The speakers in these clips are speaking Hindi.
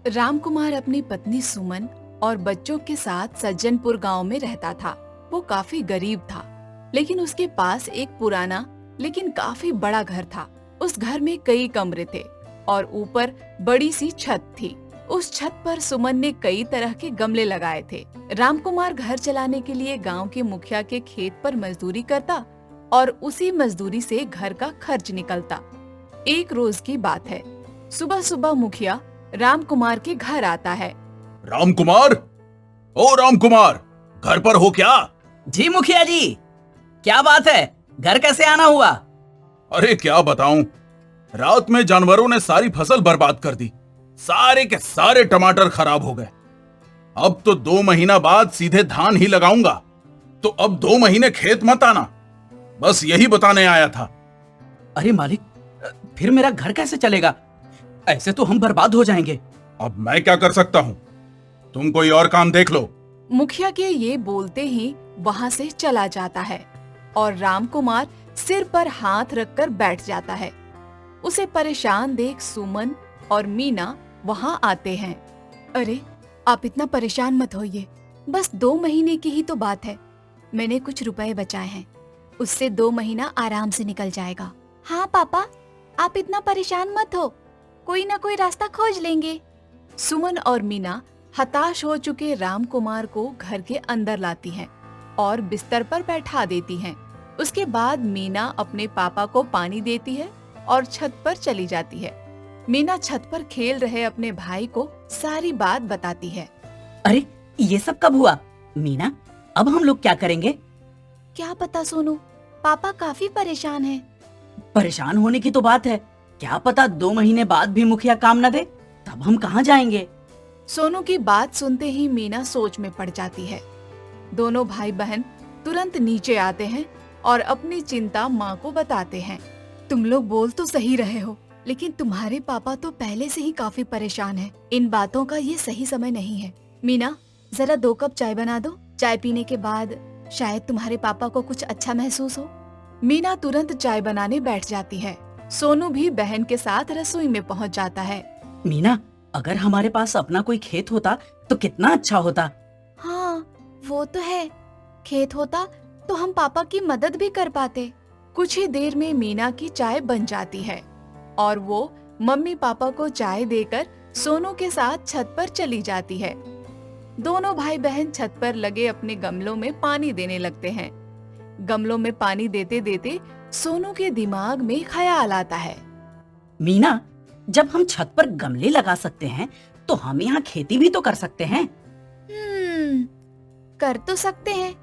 रामकुमार अपनी पत्नी सुमन और बच्चों के साथ सज्जनपुर गांव में रहता था। वो काफी गरीब था, लेकिन उसके पास एक पुराना लेकिन काफी बड़ा घर था। उस घर में कई कमरे थे और ऊपर बड़ी सी छत थी। उस छत पर सुमन ने कई तरह के गमले लगाए थे। रामकुमार घर चलाने के लिए गांव के मुखिया के खेत पर मजदूरी करता और उसी मजदूरी से घर का खर्च निकलता। एक रोज की बात है, सुबह सुबह मुखिया रामकुमार के घर आता है। रामकुमार, ओ रामकुमार, घर पर हो क्या? जी मुखिया जी, क्या बात है? घर कैसे आना हुआ? अरे क्या बताऊं, रात में जानवरों ने सारी फसल बर्बाद कर दी। सारे के सारे टमाटर खराब हो गए। अब तो 2 महीना बाद सीधे धान ही लगाऊंगा, तो अब 2 महीने खेत मत आना। बस यही बताने आया था। अरे मालिक, फिर मेरा घर कैसे चलेगा? ऐसे तो हम बर्बाद हो जाएंगे। अब मैं क्या कर सकता हूं? तुम कोई और काम देख लो। मुखिया के ये बोलते ही वहाँ से चला जाता है और रामकुमार सिर पर हाथ रखकर बैठ जाता है। उसे परेशान देख सुमन और मीना वहाँ आते हैं। अरे, आप इतना परेशान मत होइए, बस 2 महीने की ही तो बात है। मैंने कुछ रुपए बचाए हैं, उससे 2 महीना आराम से निकल जाएगा। हाँ पापा, आप इतना परेशान मत हो, कोई ना कोई रास्ता खोज लेंगे। सुमन और मीना हताश हो चुके रामकुमार को घर के अंदर लाती हैं और बिस्तर पर बैठा देती हैं। उसके बाद मीना अपने पापा को पानी देती है और छत पर चली जाती है। मीना छत पर खेल रहे अपने भाई को सारी बात बताती है। अरे, ये सब कब हुआ? मीना, अब हम लोग क्या करेंगे? क्या पता सोनू, पापा काफी परेशान हैं। परेशान होने की तो बात है, क्या पता 2 महीने बाद भी मुखिया काम न दे, तब हम कहाँ जाएंगे? सोनू की बात सुनते ही मीना सोच में पड़ जाती है। दोनों भाई बहन तुरंत नीचे आते हैं और अपनी चिंता माँ को बताते हैं। तुम लोग बोल तो सही रहे हो, लेकिन तुम्हारे पापा तो पहले से ही काफी परेशान हैं। इन बातों का ये सही समय नहीं है। मीना, जरा 2 कप चाय बना दो। चाय पीने के बाद शायद तुम्हारे पापा को कुछ अच्छा महसूस हो। मीना तुरंत चाय बनाने बैठ जाती है। सोनू भी बहन के साथ रसोई में पहुंच जाता है। मीना, अगर हमारे पास अपना कोई खेत होता तो कितना अच्छा होता। हाँ, वो तो है। खेत होता तो हम पापा की मदद भी कर पाते। कुछ ही देर में मीना की चाय बन जाती है और वो मम्मी पापा को चाय देकर सोनू के साथ छत पर चली जाती है। दोनों भाई बहन छत पर लगे अपने गमलों में पानी देने लगते हैं। गमलों में पानी देते देते सोनू के दिमाग में ख्याल आता है। मीना, जब हम छत पर गमले लगा सकते हैं तो हम यहाँ खेती भी तो कर सकते हैं। कर तो सकते हैं।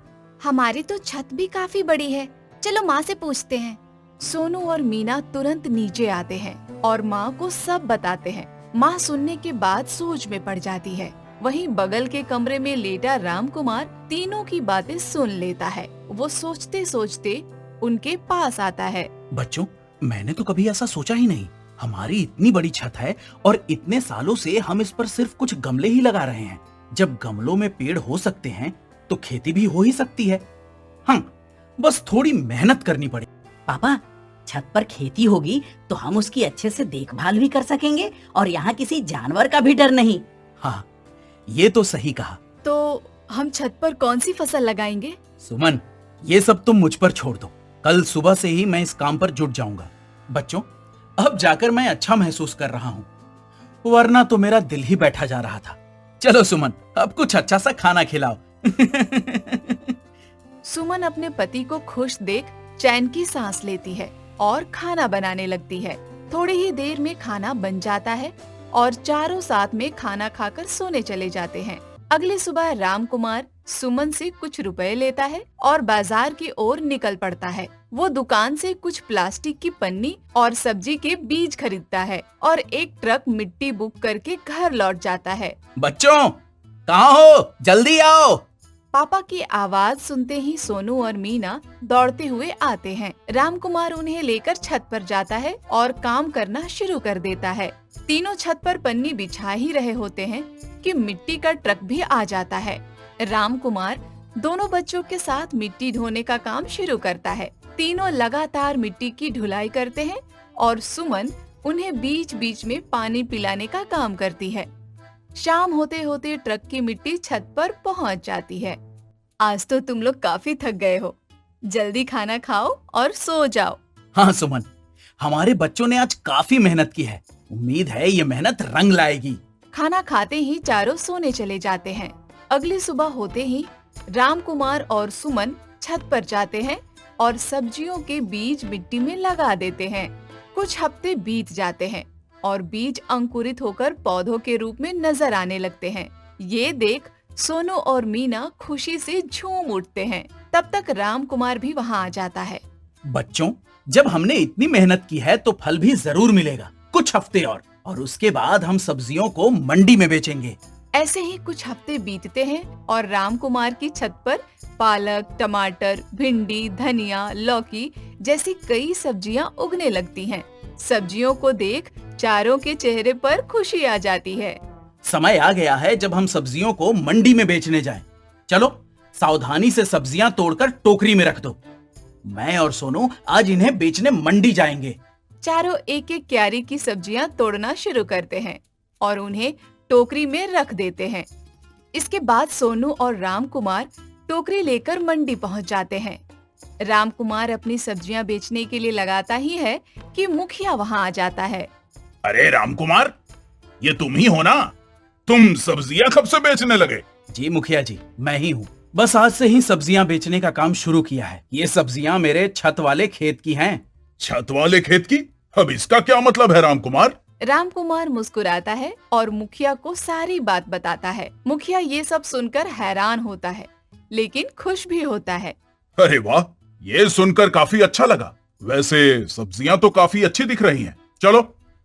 हमारी तो छत भी काफी बड़ी है। चलो माँ से पूछते हैं। सोनू और मीना तुरंत नीचे आते हैं और माँ को सब बताते हैं। माँ सुनने के बाद सोच में पड़ जाती है। वहीं बगल के कमरे में लेटा रामकुमार तीनों की बातें सुन लेता है। वो सोचते सोचते उनके पास आता है। बच्चों, मैंने तो कभी ऐसा सोचा ही नहीं। हमारी इतनी बड़ी छत है और इतने सालों से हम इस पर सिर्फ कुछ गमले ही लगा रहे हैं। जब गमलों में पेड़ हो सकते हैं तो खेती भी हो ही सकती है। हाँ, बस थोड़ी मेहनत करनी पड़े। पापा, छत पर खेती होगी तो हम उसकी अच्छे से देखभाल भी कर सकेंगे और यहाँ किसी जानवर का भी डर नहीं। हाँ, ये तो सही कहा। तो हम छत पर कौन सी फसल लगाएंगे? सुमन, ये सब तुम मुझ पर छोड़ दो। कल सुबह से ही मैं इस काम पर जुट जाऊंगा। बच्चों, अब जाकर मैं अच्छा महसूस कर रहा हूँ, वरना तो मेरा दिल ही बैठा जा रहा था। चलो सुमन, अब कुछ अच्छा सा खाना खिलाओ। सुमन अपने पति को खुश देख चैन की सांस लेती है और खाना बनाने लगती है। थोड़ी ही देर में खाना बन जाता है और चारों साथ में खाना खाकर सोने चले जाते हैं। अगली सुबह रामकुमार सुमन से कुछ रुपए लेता है और बाजार की ओर निकल पड़ता है। वो दुकान से कुछ प्लास्टिक की पन्नी और सब्जी के बीज खरीदता है और एक ट्रक मिट्टी बुक करके घर लौट जाता है। बच्चों, कहाँ हो? जल्दी आओ। पापा की आवाज सुनते ही सोनू और मीना दौड़ते हुए आते हैं। रामकुमार उन्हें लेकर छत पर जाता है और काम करना शुरू कर देता है। तीनों छत पर पन्नी बिछा ही रहे होते हैं कि मिट्टी का ट्रक भी आ जाता है। रामकुमार दोनों बच्चों के साथ मिट्टी ढोने का काम शुरू करता है। तीनों लगातार मिट्टी की ढुलाई करते हैं और सुमन उन्हें बीच बीच में पानी पिलाने का काम करती है। शाम होते होते ट्रक की मिट्टी छत पर पहुंच जाती है। आज तो तुम लोग काफी थक गए हो, जल्दी खाना खाओ और सो जाओ। हाँ सुमन, हमारे बच्चों ने आज काफी मेहनत की है। उम्मीद है ये मेहनत रंग लाएगी। खाना खाते ही चारों सोने चले जाते हैं। अगली सुबह होते ही राम कुमार और सुमन छत पर जाते हैं और सब्जियों के बीज मिट्टी में लगा देते हैं। कुछ हफ्ते बीत जाते हैं और बीज अंकुरित होकर पौधों के रूप में नजर आने लगते हैं। ये देख सोनू और मीना खुशी से झूम उठते हैं। तब तक राम कुमार भी वहाँ आ जाता है। बच्चों, जब हमने इतनी मेहनत की है तो फल भी जरूर मिलेगा। कुछ हफ्ते और उसके बाद हम सब्जियों को मंडी में बेचेंगे। ऐसे ही कुछ हफ्ते बीतते हैं और राम कुमार की छत पर पालक, टमाटर, भिंडी, धनिया, लौकी जैसी कई सब्जियां उगने लगती हैं। सब्जियों को देख चारों के चेहरे पर खुशी आ जाती है। समय आ गया है जब हम सब्जियों को मंडी में बेचने जाएं। चलो, सावधानी से सब्जियां तोड़कर टोकरी में रख दो। मैं और सोनू आज इन्हें बेचने मंडी जाएंगे। चारों एक एक क्यारी की सब्जियां तोड़ना शुरू करते हैं और उन्हें टोकरी में रख देते हैं। इसके बाद सोनू और राम कुमार टोकरी लेकर मंडी पहुंच जाते हैं। राम कुमार अपनी सब्जियां बेचने के लिए लगाता ही है कि मुखिया वहां आ जाता है। अरे राम कुमार, ये तुम ही हो ना? तुम सब्जियां कब से बेचने लगे? जी मुखिया जी, मैं ही हूँ। बस आज से ही सब्जियां बेचने का काम शुरू किया है। ये सब्जियां मेरे छत वाले खेत की हैं। छत वाले खेत की? अब इसका क्या मतलब है राम कुमार? राम कुमार मुस्कुराता है और मुखिया को सारी बात बताता है। मुखिया ये सब सुनकर हैरान होता है, लेकिन खुश भी होता है। अरे वाह, ये सुनकर काफी अच्छा लगा। वैसे सब्जियां तो काफी अच्छी दिख रही हैं। चलो,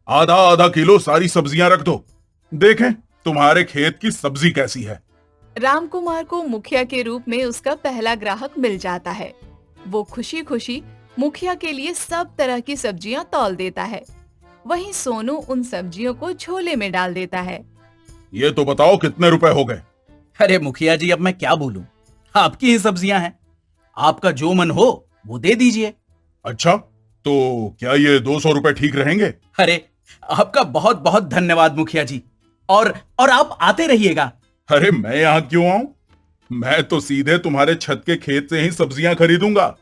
आधा आधा किलो सारी सब्जियां रख दो, देखें तुम्हारे खेत की सब्जी कैसी है। राम कुमार को मुखिया के रूप में उसका पहला ग्राहक मिल जाता है। वो खुशी खुशी मुखिया के लिए सब तरह की सब्जियां तौल देता है। वहीं सोनू उन सब्जियों को झोले में डाल देता है। ये तो बताओ कितने रुपए हो गए? अरे मुखिया जी, अब मैं क्या बोलूं, आपकी ही सब्जियां हैं। आपका जो मन हो वो दे दीजिए। अच्छा, तो क्या ये 200 रुपए ठीक रहेंगे? अरे आपका बहुत बहुत धन्यवाद मुखिया जी। और आप आते रहिएगा। अरे मैं यहाँ क्यों आऊं? मैं तो सीधे तुम्हारे छत के खेत से ही सब्जियां खरीदूंगा।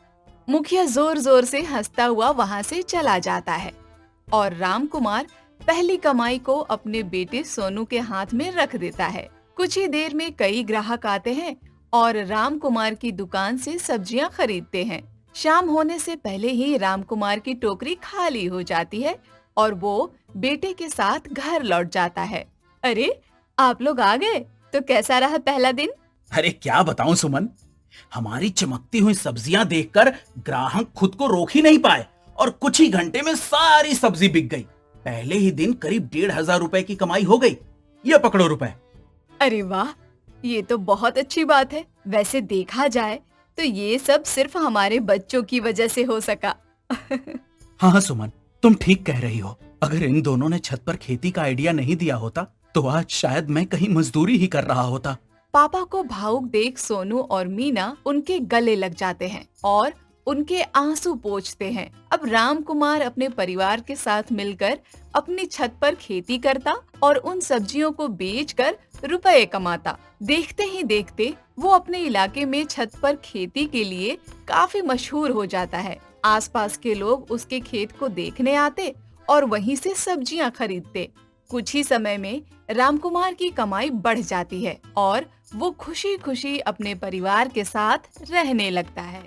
मुखिया जोर जोर से हंसता हुआ वहाँ से चला जाता है और राम कुमार पहली कमाई को अपने बेटे सोनू के हाथ में रख देता है। कुछ ही देर में कई ग्राहक आते हैं और राम कुमार की दुकान से सब्जियां खरीदते हैं। शाम होने से पहले ही राम कुमार की टोकरी खाली हो जाती है और वो बेटे के साथ घर लौट जाता है। अरे, आप लोग आ गए, तो कैसा रहा पहला दिन? अरे क्या बताऊं सुमन, हमारी चमकती हुई सब्जियां देखकर ग्राहक खुद को रोक ही नहीं पाए और कुछ ही घंटे में सारी सब्जी बिक गई। पहले ही दिन करीब 1,500 रुपए की कमाई हो गई। ये पकड़ो रुपए। अरे वाह, ये तो बहुत अच्छी बात है। वैसे देखा जाए तो ये सब सिर्फ हमारे बच्चों की वजह से हो सका। हाँ सुमन, तुम ठीक कह रही हो। अगर इन दोनों ने छत पर खेती का आइडिया नहीं दिया होता तो आज शायद मैं कहीं मजदूरी ही कर रहा होता। पापा को भावुक देख सोनू और मीना उनके गले लग जाते हैं और उनके आंसू पोंछते हैं। अब राम कुमार अपने परिवार के साथ मिलकर अपनी छत पर खेती करता और उन सब्जियों को बेचकर रुपए कमाता। देखते ही देखते वो अपने इलाके में छत पर खेती के लिए काफी मशहूर हो जाता है। आसपास के लोग उसके खेत को देखने आते और वहीं से सब्जियां खरीदते। कुछ ही समय में रामकुमार की कमाई बढ़ जाती है और वो खुशी खुशी अपने परिवार के साथ रहने लगता है।